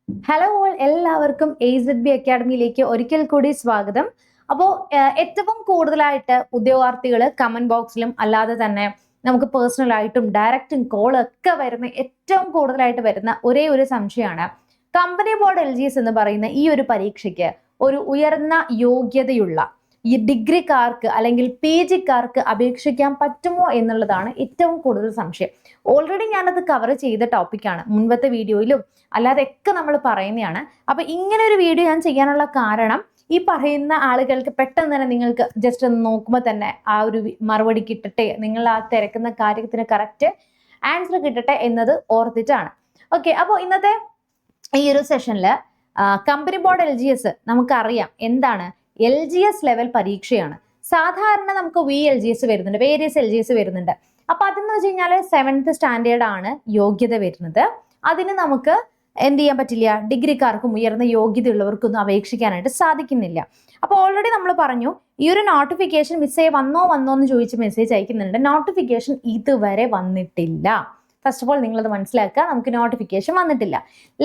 Hello all, എല്ലാവർക്കും AZB അക്കാഡമിയിലേക്ക് ഒരിക്കൽ കൂടി സ്വാഗതം. അപ്പോൾ ഏറ്റവും കൂടുതലായിട്ട് ഉദ്യോഗാർത്ഥികൾ കമന്റ് ബോക്സിലും അല്ലാതെ തന്നെ നമുക്ക് പേഴ്സണൽ ആയിട്ടും ഡയറക്റ്റും കോളൊക്കെ വരുന്ന ഏറ്റവും കൂടുതലായിട്ട് വരുന്ന ഒരേ ഒരു സംശയമാണ്, കമ്പനി ബോർഡ് LGS എന്ന് പറയുന്ന ഈ ഒരു പരീക്ഷയ്ക്ക് ഒരു ഉയർന്ന യോഗ്യതയുള്ള ഈ ഡിഗ്രിക്കാർക്ക് അല്ലെങ്കിൽ PGക്കാർക്ക് അപേക്ഷിക്കാൻ പറ്റുമോ എന്നുള്ളതാണ് ഏറ്റവും കൂടുതൽ സംശയം. ഓൾറെഡി ഞാനത് കവർ ചെയ്ത ടോപ്പിക്കാണ്, മുൻപത്തെ വീഡിയോയിലും അല്ലാതെ ഒക്കെ നമ്മൾ പറയുന്നതാണ്. അപ്പൊ ഇങ്ങനെ ഒരു വീഡിയോ ഞാൻ ചെയ്യാനുള്ള കാരണം, ഈ പറയുന്ന ആളുകൾക്ക് പെട്ടെന്ന് തന്നെ നിങ്ങൾക്ക് ജസ്റ്റ് ഒന്ന് നോക്കുമ്പോൾ തന്നെ ആ ഒരു മറുപടി കിട്ടട്ടെ, നിങ്ങൾ ആ തിരക്കുന്ന കാര്യത്തിന് കറക്റ്റ് ആൻസർ കിട്ടട്ടെ എന്നത് ഓർത്തിട്ടാണ്. ഓക്കെ, അപ്പോൾ ഇന്നത്തെ ഈ ഒരു സെഷനിൽ കമ്പനി ബോർഡ് LGS നമുക്കറിയാം എന്താണ്, LGS ലെവൽ പരീക്ഷയാണ്. സാധാരണ നമുക്ക് VLGS വരുന്നുണ്ട്, വേരിയസ് LGS വരുന്നുണ്ട്. അപ്പൊ അതെന്ന് വെച്ച് കഴിഞ്ഞാൽ 7th സ്റ്റാൻഡേർഡ് ആണ് യോഗ്യത വരുന്നത്. അതിന് നമുക്ക് എന്ത് ചെയ്യാൻ പറ്റില്ല, ഡിഗ്രിക്കാർക്കും ഉയർന്ന യോഗ്യതയുള്ളവർക്കൊന്നും അപേക്ഷിക്കാനായിട്ട് സാധിക്കുന്നില്ല. അപ്പോൾ ഓൾറെഡി നമ്മൾ പറഞ്ഞു, ഈ ഒരു നോട്ടിഫിക്കേഷൻ മിസ്സേ വന്നോ എന്ന് ചോദിച്ച് മെസ്സേജ് അയക്കുന്നുണ്ട്. നോട്ടിഫിക്കേഷൻ ഇതുവരെ വന്നിട്ടില്ല. ഫസ്റ്റ് ഓഫ് ഓൾ നിങ്ങളത് മനസ്സിലാക്കുക, നമുക്ക് നോട്ടിഫിക്കേഷൻ വന്നിട്ടില്ല.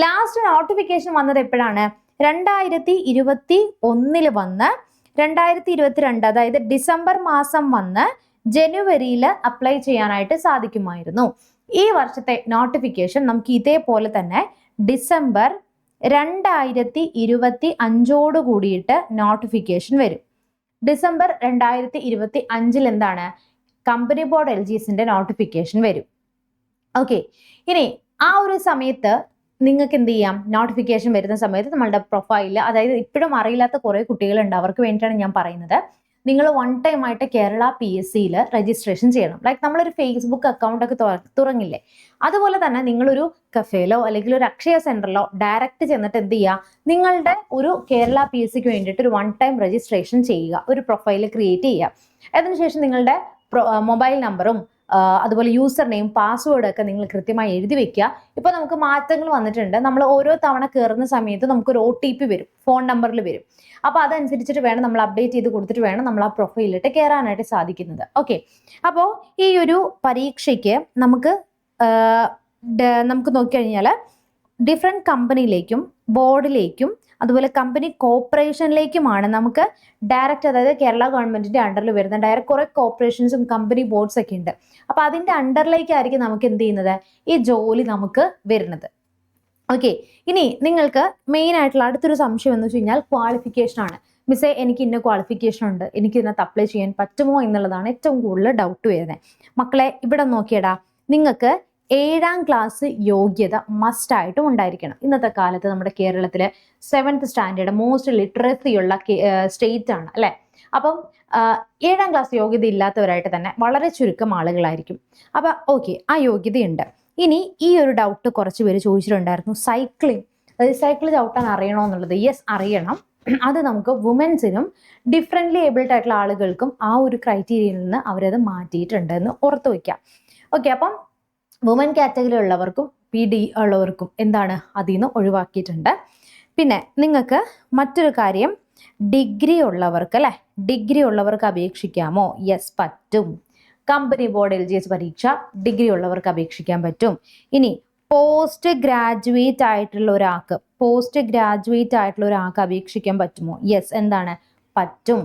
ലാസ്റ്റ് നോട്ടിഫിക്കേഷൻ വന്നത് എപ്പോഴാണ്? 2021 വന്ന് 2022, അതായത് ഡിസംബർ മാസം വന്ന് ജനുവരിയിൽ അപ്ലൈ ചെയ്യാനായിട്ട് സാധിക്കുമായിരുന്നു. ഈ വർഷത്തെ നോട്ടിഫിക്കേഷൻ നമുക്ക് ഇതേപോലെ തന്നെ ഡിസംബർ 2025 കൂടിയിട്ട് നോട്ടിഫിക്കേഷൻ വരും. ഡിസംബർ 2025 എന്താണ്, കമ്പനി ബോർഡ് LGSന്റെ നോട്ടിഫിക്കേഷൻ വരും. ഓക്കെ, ഇനി ആ ഒരു സമയത്ത് നിങ്ങൾക്ക് എന്ത് ചെയ്യാം, നോട്ടിഫിക്കേഷൻ വരുന്ന സമയത്ത് നമ്മളുടെ പ്രൊഫൈലിൽ, അതായത് ഇപ്പോഴും അറിയില്ലാത്ത കുറെ കുട്ടികളുണ്ട്, അവർക്ക് വേണ്ടിയിട്ടാണ് ഞാൻ പറയുന്നത്. നിങ്ങൾ വൺ ടൈം ആയിട്ട് കേരള PSCയിൽ രജിസ്ട്രേഷൻ ചെയ്യണം. ലൈക്ക് നമ്മളൊരു ഫേസ്ബുക്ക് അക്കൗണ്ട് ഒക്കെ തുറങ്ങില്ലേ, അതുപോലെ തന്നെ നിങ്ങളൊരു കഫേലോ അല്ലെങ്കിൽ ഒരു അക്ഷയ സെന്ററിലോ ഡയറക്റ്റ് ചെന്നിട്ട് എന്ത് ചെയ്യുക, നിങ്ങളുടെ ഒരു കേരള PSCക്ക് വേണ്ടിയിട്ട് ഒരു വൺ ടൈം രജിസ്ട്രേഷൻ ചെയ്യുക, ഒരു പ്രൊഫൈൽ ക്രിയേറ്റ് ചെയ്യുക. അതിനുശേഷം നിങ്ങളുടെ മൊബൈൽ നമ്പറും അതുപോലെ യൂസർ നെയിം, പാസ്വേഡ് ഒക്കെ നിങ്ങൾ കൃത്യമായി എഴുതി വെക്കുക. ഇപ്പൊ നമുക്ക് മാറ്റങ്ങൾ വന്നിട്ടുണ്ട്, നമ്മൾ ഓരോ തവണ കയറുന്ന സമയത്ത് നമുക്കൊരു OTP വരും, ഫോൺ നമ്പറിൽ വരും. അപ്പൊ അതനുസരിച്ചിട്ട് വേണം നമ്മൾ അപ്ഡേറ്റ് ചെയ്ത് കൊടുത്തിട്ട് വേണം നമ്മൾ ആ പ്രൊഫൈലിട്ട് കയറാനായിട്ട് സാധിക്കുന്നത്. ഓക്കെ, അപ്പോൾ ഈ ഒരു പരീക്ഷയ്ക്ക് നമുക്ക് നോക്കിക്കഴിഞ്ഞാൽ ഡിഫറെൻറ്റ് കമ്പനിയിലേക്കും ബോർഡിലേക്കും അതുപോലെ കമ്പനി കോർപ്പറേഷനിലേക്കുമാണ് നമുക്ക് ഡയറക്റ്റ്, അതായത് കേരള ഗവൺമെന്റിന്റെ അണ്ടറിൽ വരുന്ന ഡയറക്റ്റ് കുറെ കോർപ്പറേഷൻസും കമ്പനി ബോർഡ്സ് ഒക്കെ ഉണ്ട്. അപ്പൊ അതിന്റെ അണ്ടറിലേക്കായിരിക്കും നമുക്ക് എന്ത് ചെയ്യുന്നത്, ഈ ജോലി നമുക്ക് വരുന്നത്. ഓക്കെ, ഇനി നിങ്ങൾക്ക് മെയിൻ ആയിട്ടുള്ള അടുത്തൊരു സംശയം എന്ന് വെച്ച് കഴിഞ്ഞാൽ ക്വാളിഫിക്കേഷൻ ആണ്. മിസ്സേ, എനിക്ക് ഇന്ന ക്വാളിഫിക്കേഷൻ ഉണ്ട്, എനിക്ക് ഇതിനകത്ത് അപ്ലൈ ചെയ്യാൻ പറ്റുമോ എന്നുള്ളതാണ് ഏറ്റവും കൂടുതൽ ഡൗട്ട് വരുന്നത്. മക്കളെ, ഇവിടെ നോക്കിയടാ, നിങ്ങൾക്ക് 7ാം ക്ലാസ് യോഗ്യത മസ്റ്റ് ആയിട്ടും ഉണ്ടായിരിക്കണം. ഇന്നത്തെ കാലത്ത് നമ്മുടെ കേരളത്തിലെ 7th സ്റ്റാൻഡേർഡ് മോസ്റ്റ് ലിറ്ററസി ഉള്ള സ്റ്റേറ്റ് ആണ് അല്ലെ. അപ്പം 7ാം ക്ലാസ് യോഗ്യത ഇല്ലാത്തവരായിട്ട് തന്നെ വളരെ ചുരുക്കം ആളുകളായിരിക്കും. അപ്പൊ ഓക്കെ, ആ യോഗ്യതയുണ്ട്. ഇനി ഈ ഒരു ഡൗട്ട് കുറച്ച് പേര് ചോദിച്ചിട്ടുണ്ടായിരുന്നു, സൈക്ലിംഗ്, അതായത് സൈക്കിൾ ചവിട്ടാൻ അറിയണോ എന്നുള്ളത്. യെസ്, അറിയണം. അത് നമുക്ക് വുമൻസിനും ഡിഫറെന്റ്ലി ഏബിൾഡ് ആയിട്ടുള്ള ആളുകൾക്കും ആ ഒരു ക്രൈറ്റീരിയയിൽ നിന്ന് അവരത് മാറ്റിയിട്ടുണ്ട് എന്ന് ഓർത്തു വയ്ക്കാം. ഓക്കെ, അപ്പം വുമൻ കാറ്റഗറി ഉള്ളവർക്കും PD ഉള്ളവർക്കും എന്താണ്, അതിൽ നിന്ന് ഒഴിവാക്കിയിട്ടുണ്ട്. പിന്നെ നിങ്ങൾക്ക് മറ്റൊരു കാര്യം, ഡിഗ്രി ഉള്ളവർക്ക് അല്ലെ, ഡിഗ്രി ഉള്ളവർക്ക് അപേക്ഷിക്കാമോ? യെസ്, പറ്റും. കമ്പനി ബോർഡ് LGS പരീക്ഷ ഡിഗ്രി ഉള്ളവർക്ക് അപേക്ഷിക്കാൻ പറ്റും. ഇനി പോസ്റ്റ് ഗ്രാജുവേറ്റ് ആയിട്ടുള്ള ഒരാൾക്ക് അപേക്ഷിക്കാൻ പറ്റുമോ? യെസ്, എന്താണ്, പറ്റും.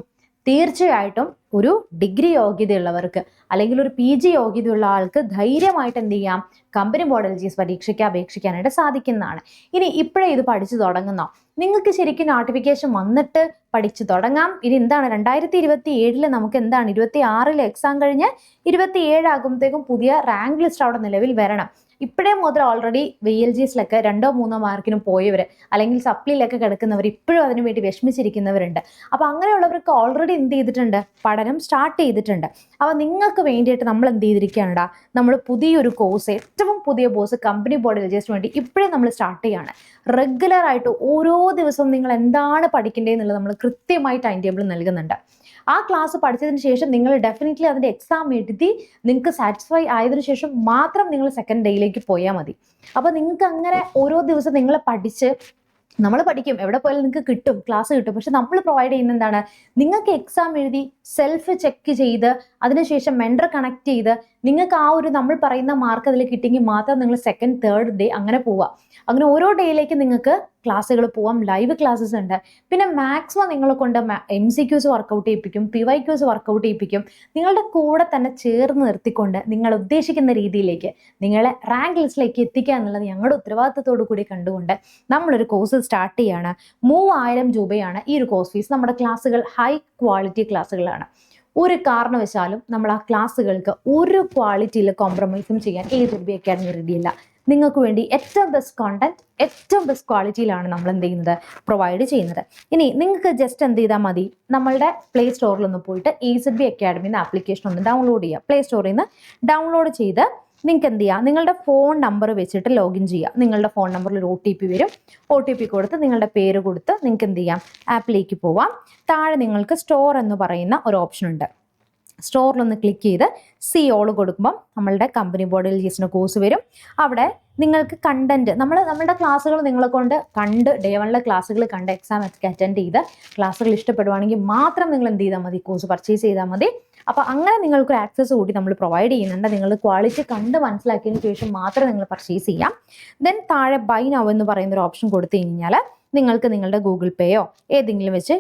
തീർച്ചയായിട്ടും ഒരു ഡിഗ്രി യോഗ്യതയുള്ളവർക്ക് അല്ലെങ്കിൽ ഒരു PG യോഗ്യതയുള്ള ആൾക്ക് ധൈര്യമായിട്ട് എന്ത് ചെയ്യാം, കമ്പനി ബോർഡ് LGS പരീക്ഷയ്ക്ക് അപേക്ഷിക്കാനായിട്ട് സാധിക്കുന്നതാണ്. ഇനി ഇപ്പോഴേ ഇത് പഠിച്ചു തുടങ്ങുന്നോ? നിങ്ങൾക്ക് ശരിക്കും നോട്ടിഫിക്കേഷൻ വന്നിട്ട് പഠിച്ചു തുടങ്ങാം. ഇനി എന്താണ്, 2027 നമുക്ക് എന്താണ്, 26 എക്സാം കഴിഞ്ഞ് 27 ആകുമ്പോഴത്തേക്കും പുതിയ റാങ്ക് ലിസ്റ്റ് അവിടെ നിലവിൽ വരണം. ഇപ്പോഴേ മുതൽ ഓൾറെഡി VLGSലൊക്കെ 2-3 മാർക്കിനും പോയവർ അല്ലെങ്കിൽ സപ്ലിയിലൊക്കെ കിടക്കുന്നവർ ഇപ്പോഴും അതിനു വേണ്ടി വിഷമിച്ചിരിക്കുന്നവരുണ്ട്. അപ്പൊ അങ്ങനെയുള്ളവർക്ക് ഓൾറെഡി എന്ത് ചെയ്തിട്ടുണ്ട്, പഠനം സ്റ്റാർട്ട് ചെയ്തിട്ടുണ്ട്. അപ്പൊ നിങ്ങൾക്ക് വേണ്ടിയിട്ട് നമ്മൾ എന്ത് ചെയ്തിരിക്കുകയാണ്ടാ, നമ്മൾ പുതിയൊരു കോഴ്സ്, ഏറ്റവും പുതിയ കോഴ്സ് കമ്പനി ബോർഡ് LGS വേണ്ടി ഇപ്പോഴേ നമ്മൾ സ്റ്റാർട്ട് ചെയ്യാണ്. റെഗുലർ ആയിട്ട് ഓരോ ദിവസവും നിങ്ങൾ എന്താണ് പഠിക്കേണ്ടതെന്നുള്ളത് നമ്മൾ കൃത്യമായി ടൈം ടേബിൾ നൽകുന്നുണ്ട്. ആ ക്ലാസ് പഠിച്ചതിന് ശേഷം നിങ്ങൾ ഡെഫിനറ്റ്ലി അതിന്റെ എക്സാം എഴുതി നിങ്ങൾക്ക് സാറ്റിസ്ഫൈ ആയതിനു ശേഷം മാത്രം നിങ്ങൾ സെക്കൻഡ് ഡേയിലേക്ക് പോയാൽ മതി. അപ്പൊ നിങ്ങൾക്ക് അങ്ങനെ ഓരോ ദിവസം നിങ്ങൾ പഠിച്ച്, നമ്മൾ പഠിക്കും, എവിടെ പോയാലും നിങ്ങൾക്ക് കിട്ടും, ക്ലാസ് കിട്ടും. പക്ഷെ നമ്മൾ പ്രൊവൈഡ് ചെയ്യുന്ന എന്താണ്, നിങ്ങൾക്ക് എക്സാം എഴുതി സെൽഫ് ചെക്ക് ചെയ്ത് അതിനുശേഷം മെൻറ്റർ കണക്ട് ചെയ്ത് നിങ്ങൾക്ക് ആ ഒരു നമ്മൾ പറയുന്ന മാർക്ക് അതിൽ കിട്ടിയെങ്കിൽ മാത്രം നിങ്ങൾ സെക്കൻഡ് തേർഡ് ഡേ അങ്ങനെ പോവുക. അങ്ങനെ ഓരോ ഡേയിലേക്ക് നിങ്ങൾക്ക് ക്ലാസ്സുകൾ പോവാം, ലൈവ് ക്ലാസ്സസ് ഉണ്ട്. പിന്നെ മാക്സിമം നിങ്ങളെ കൊണ്ട് MCQs വർക്കൗട്ട് ചെയ്യിപ്പിക്കും, PYQs വർക്കൗട്ട് ചെയ്യിപ്പിക്കും. നിങ്ങളുടെ കൂടെ തന്നെ ചേർന്ന് നിർത്തിക്കൊണ്ട് നിങ്ങൾ ഉദ്ദേശിക്കുന്ന രീതിയിലേക്ക് നിങ്ങളെ റാങ്ക് ലിസ്റ്റിലേക്ക് എത്തിക്കുക എന്നുള്ളത് ഞങ്ങളുടെ ഉത്തരവാദിത്തത്തോടു കൂടി കണ്ടുകൊണ്ട് നമ്മളൊരു കോഴ്സ് സ്റ്റാർട്ട് ചെയ്യാണ്. 3000 രൂപയാണ് ഈ ഒരു കോഴ്സ് ഫീസ്. നമ്മുടെ ക്ലാസ്സുകൾ ഹൈ ക്വാളിറ്റി ക്ലാസ്സുകളാണ്. ഒരു കാരണവശാലും നമ്മൾ ആ ക്ലാസ്സുകൾക്ക് ഒരു ക്വാളിറ്റിയിൽ കോംപ്രമൈസും ചെയ്യാൻ AZB അക്കാഡമി റെഡിയല്ല. നിങ്ങൾക്ക് വേണ്ടി ഏറ്റവും ബെസ്റ്റ് കോണ്ടന്റ്, ഏറ്റവും ബെസ്റ്റ് ക്വാളിറ്റിയിലാണ് നമ്മൾ എന്ത് ചെയ്യുന്നത്, പ്രൊവൈഡ് ചെയ്യുന്നത്. ഇനി നിങ്ങൾക്ക് ജസ്റ്റ് എന്ത് ചെയ്താൽ മതി, നമ്മളുടെ പ്ലേ സ്റ്റോറിലൊന്ന് പോയിട്ട് AZB അക്കാഡമി എന്ന ആപ്ലിക്കേഷൻ ഒന്ന് ഡൗൺലോഡ് ചെയ്യുക. പ്ലേ സ്റ്റോറിൽ നിന്ന് ഡൗൺലോഡ് ചെയ്ത് നിങ്ങൾക്ക് എന്ത് ചെയ്യുക, നിങ്ങളുടെ ഫോൺ നമ്പർ വെച്ചിട്ട് ലോഗിൻ ചെയ്യുക. നിങ്ങളുടെ ഫോൺ നമ്പറിൽ ഒരു OTP വരും. OTP കൊടുത്ത് നിങ്ങളുടെ പേര് കൊടുത്ത് നിങ്ങൾക്ക് എന്ത് ചെയ്യാം, ആപ്പിലേക്ക് പോവാം. താഴെ നിങ്ങൾക്ക് സ്റ്റോർ എന്ന് പറയുന്ന ഒരു ഓപ്ഷൻ ഉണ്ട്. സ്റ്റോറിലൊന്ന് ക്ലിക്ക് ചെയ്ത് ഓൾ കൊടുക്കുമ്പം നമ്മളുടെ കമ്പനി ബോർഡ് LGSന്റെ കോഴ്സ് വരും. അവിടെ നിങ്ങൾക്ക് കണ്ടന്റ് നമ്മുടെ ക്ലാസ്സുകൾ നിങ്ങളെ കൊണ്ട് കണ്ട് ഡേ 1 ക്ലാസ്സുകൾ കണ്ട് എക്സാം ഒക്കെ അറ്റൻഡ് ചെയ്ത് ക്ലാസ്സുകൾ ഇഷ്ടപ്പെടുവാണെങ്കിൽ മാത്രം നിങ്ങൾ എന്ത് ചെയ്താൽ മതി, കോഴ്സ് പർച്ചേസ് ചെയ്താൽ മതി. അപ്പോൾ അങ്ങനെ നിങ്ങൾക്കൊരു ആക്സസ് കൂടി നമ്മൾ പ്രൊവൈഡ് ചെയ്യുന്നുണ്ട്. നിങ്ങൾ ക്വാളിറ്റി കണ്ട് മനസ്സിലാക്കിയതിന് ശേഷം മാത്രം നിങ്ങൾ പർച്ചേസ് ചെയ്യാം. ദെൻ താഴെ ബൈ നൗ എന്ന് പറയുന്ന ഒരു ഓപ്ഷൻ കൊടുത്തു കഴിഞ്ഞാൽ നിങ്ങൾക്ക് നിങ്ങളുടെ ഗൂഗിൾ പേയോ ഏതെങ്കിലും വെച്ച്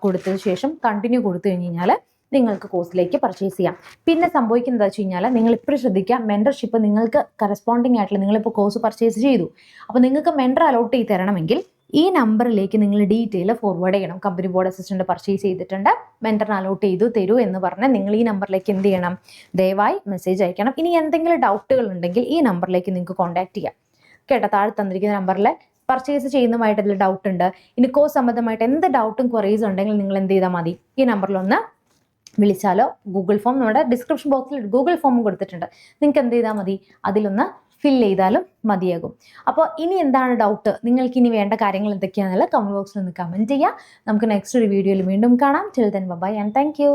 കൊടുത്തതിന് ശേഷം കണ്ടിന്യൂ കൊടുത്തു കഴിഞ്ഞാൽ നിങ്ങൾക്ക് കോഴ്സിലേക്ക് പർച്ചേസ് ചെയ്യാം. പിന്നെ സംഭവിക്കുന്നത് വെച്ച് കഴിഞ്ഞാൽ നിങ്ങൾ ഇപ്പോഴും ശ്രദ്ധിക്കുക, മെൻറ്റർഷിപ്പ് നിങ്ങൾക്ക് കറസ്പോണ്ടിങ് ആയിട്ടുള്ള നിങ്ങളിപ്പോൾ കോഴ്സ് പർച്ചേസ് ചെയ്തു, അപ്പോൾ നിങ്ങൾക്ക് മെൻറ്റർ അലോട്ട് ചെയ്ത് തരണമെങ്കിൽ ഈ നമ്പറിലേക്ക് നിങ്ങൾ ഡീറ്റെയിൽ ഫോർവേഡ് ചെയ്യണം. കമ്പനി ബോർഡ് അസിസ്റ്റന്റ് പർച്ചേസ് ചെയ്തിട്ടുണ്ട്, മെൻറ്ററിന് അലോട്ട് ചെയ്തു തരൂ എന്ന് പറഞ്ഞ് നിങ്ങൾ ഈ നമ്പറിലേക്ക് എന്ത് ചെയ്യണം, ദയവായി മെസ്സേജ് അയക്കണം. ഇനി എന്തെങ്കിലും ഡൗട്ടുകൾ ഉണ്ടെങ്കിൽ ഈ നമ്പറിലേക്ക് നിങ്ങൾക്ക് കോൺടാക്ട് ചെയ്യാം കേട്ടോ. താഴെ തന്നിരിക്കുന്ന നമ്പറിൽ പർച്ചേസ് ചെയ്യുന്നതുമായിട്ട് അതിൽ ഡൗട്ട് ഉണ്ട്, ഇനി കോഴ്സ് സംബന്ധമായിട്ട് എന്ത് ഡൗട്ടും ക്വറീസ് ഉണ്ടെങ്കിൽ നിങ്ങൾ എന്ത് ചെയ്താൽ മതി, ഈ നമ്പറിലൊന്ന് വിളിച്ചാലോ ഗൂഗിൾ ഫോം നമ്മുടെ ഡിസ്ക്രിപ്ഷൻ ബോക്സിൽ ഗൂഗിൾ ഫോം കൊടുത്തിട്ടുണ്ട്, നിങ്ങൾക്ക് എന്ത് ചെയ്താൽ മതി, അതിലൊന്ന് ഫില്ല് ചെയ്താലും മതിയാകും. അപ്പോൾ ഇനി എന്താണ് ഡൗട്ട്, നിങ്ങൾക്ക് ഇനി വേണ്ട കാര്യങ്ങൾ എന്തൊക്കെയാണെന്നുള്ള കമൻറ്റ് ബോക്സിൽ ഒന്ന് കമൻറ്റ് ചെയ്യുക. നമുക്ക് നെക്സ്റ്റ് ഒരു വീഡിയോയിൽ വീണ്ടും കാണാം. Till then bye and thank you.